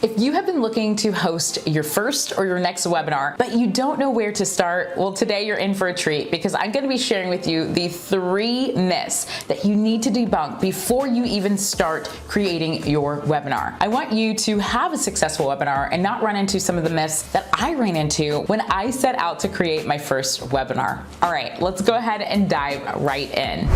If you have been looking to host your first or your next webinar, but you don't know where to start, well, today you're in for a treat because I'm going to be sharing with you the 3 myths that you need to debunk before you even start creating your webinar. I want you to have a successful webinar and not run into some of the myths that I ran into when I set out to create my first webinar. All right, let's go ahead and dive right in.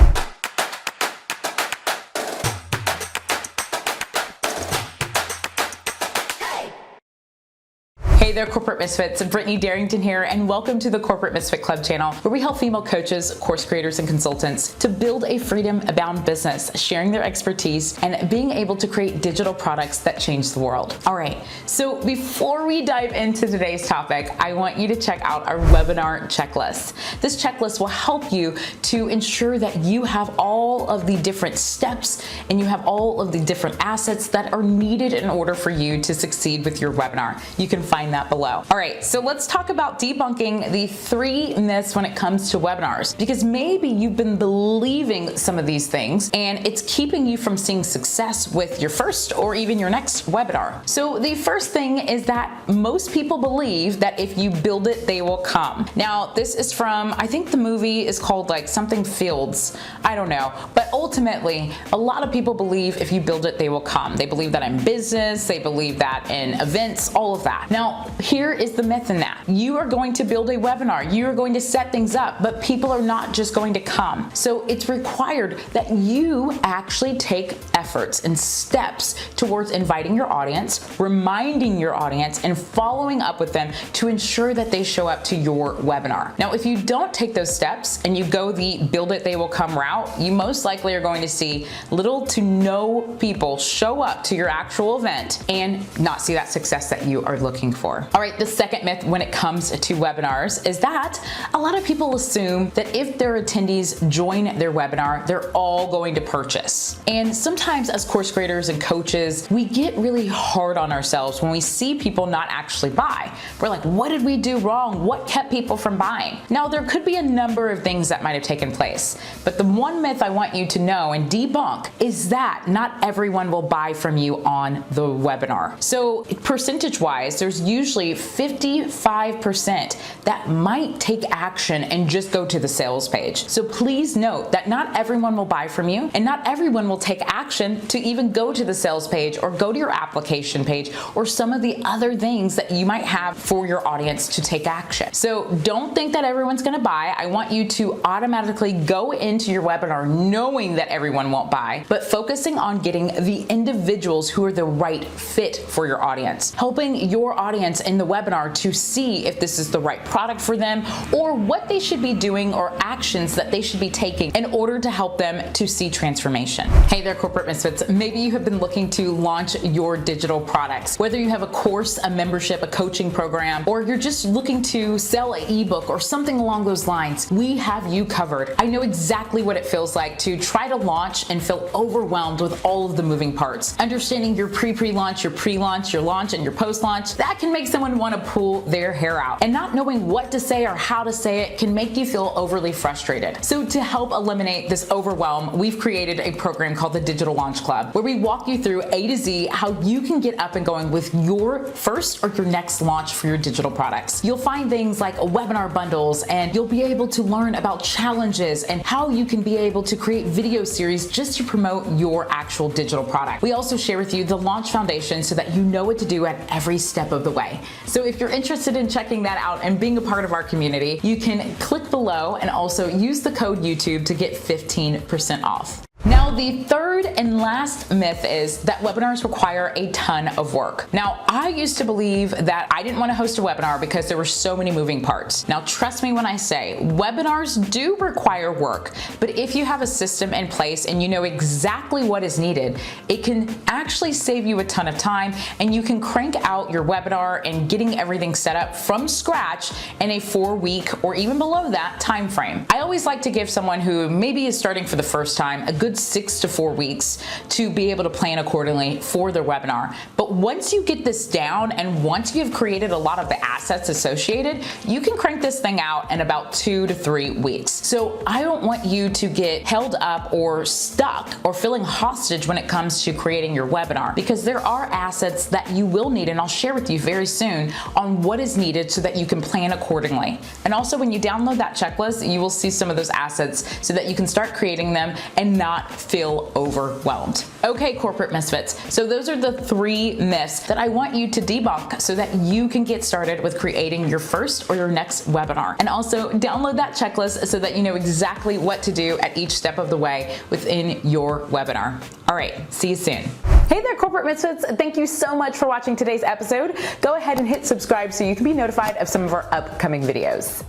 Hey there, Corporate Misfits. Brittany, Darrington here, and welcome to the Corporate Misfit Club channel, where we help female coaches, course creators, and consultants to build a freedom-bound business, sharing their expertise and being able to create digital products that change the world. All right, so before we dive into today's topic, I want you to check out our webinar checklist. This checklist will help you to ensure that you have all of the different steps and you have all of the different assets that are needed in order for you to succeed with your webinar. You can find that below. All right, so let's talk about debunking the 3 myths when it comes to webinars, because maybe you've been believing some of these things and it's keeping you from seeing success with your first or even your next webinar. So the first thing is that most people believe that if you build it, they will come. Now, this is from, I think the movie is called like something Fields. I don't know, but ultimately, a lot of people believe if you build it, they will come. They believe that in business, they believe that in events, all of that. Now, here is the myth in that. You are going to build a webinar, you are going to set things up, but people are not just going to come. So it's required that you actually take efforts and steps towards inviting your audience, reminding your audience, and following up with them to ensure that they show up to your webinar. Now, if you don't take those steps and you go the build it, they will come route, you most likely are going to see little to no people show up to your actual event and not see that success that you are looking for. All right, the second myth when it comes to webinars is that a lot of people assume that if their attendees join their webinar, they're all going to purchase. And sometimes as course creators and coaches, we get really hard on ourselves when we see people not actually buy. We're like, what did we do wrong? What kept people from buying? Now, there could be a number of things that might have taken place, but the one myth I want you to know and debunk is that not everyone will buy from you on the webinar. So percentage-wise, there's usually 55% that might take action and just go to the sales page. So please note that not everyone will buy from you and not everyone will take action to even go to the sales page or go to your application page or some of the other things that you might have for your audience to take action. So don't think that everyone's going to buy. I want you to automatically go into your webinar knowing that everyone won't buy, but focusing on getting the individuals who are the right fit for your audience, helping your audience in the webinar to see if this is the right product for them or what they should be doing or actions that they should be taking in order to help them to see transformation. Hey there, Corporate Misfits. Maybe you have been looking to launch your digital products, whether you have a course, a membership, a coaching program, or you're just looking to sell an ebook or something along those lines. We have you covered. I know exactly what it feels like to try to launch and feel overwhelmed with all of the moving parts. Understanding your pre-launch, your pre-launch, your launch, and your post-launch, that can make someone want to pull their hair out. And not knowing what to say or how to say it can make you feel overly frustrated. So to help eliminate this overwhelm, we've created a program called the Digital Launch Club, where we walk you through A to Z how you can get up and going with your first or your next launch for your digital products. You'll find things like webinar bundles, and you'll be able to learn about challenges and how you can be able to create video series just to promote your actual digital product. We also share with you the launch foundation so that you know what to do at every step of the way. So if you're interested in checking that out and being a part of our community, you can click below and also use the code YouTube to get 15% off. Now, the third and last myth is that webinars require a ton of work. Now, I used to believe that I didn't want to host a webinar because there were so many moving parts. Now, trust me when I say webinars do require work, but if you have a system in place and you know exactly what is needed, it can actually save you a ton of time and you can crank out your webinar and getting everything set up from scratch in a 4-week or even below that time frame. I always like to give someone who maybe is starting for the first time a good 6 6 to 4 weeks to be able to plan accordingly for their webinar. But once you get this down and once you've created a lot of the assets associated, you can crank this thing out in about 2 to 3 weeks. So I don't want you to get held up or stuck or feeling hostage when it comes to creating your webinar, because there are assets that you will need, and I'll share with you very soon on what is needed so that you can plan accordingly. And also, when you download that checklist, you will see some of those assets so that you can start creating them and not feel overwhelmed. Okay, corporate misfits. So those are the 3 myths that I want you to debunk so that you can get started with creating your first or your next webinar. And also download that checklist so that you know exactly what to do at each step of the way within your webinar. All right, see you soon. Hey there, corporate misfits. Thank you so much for watching today's episode. Go ahead and hit subscribe so you can be notified of some of our upcoming videos.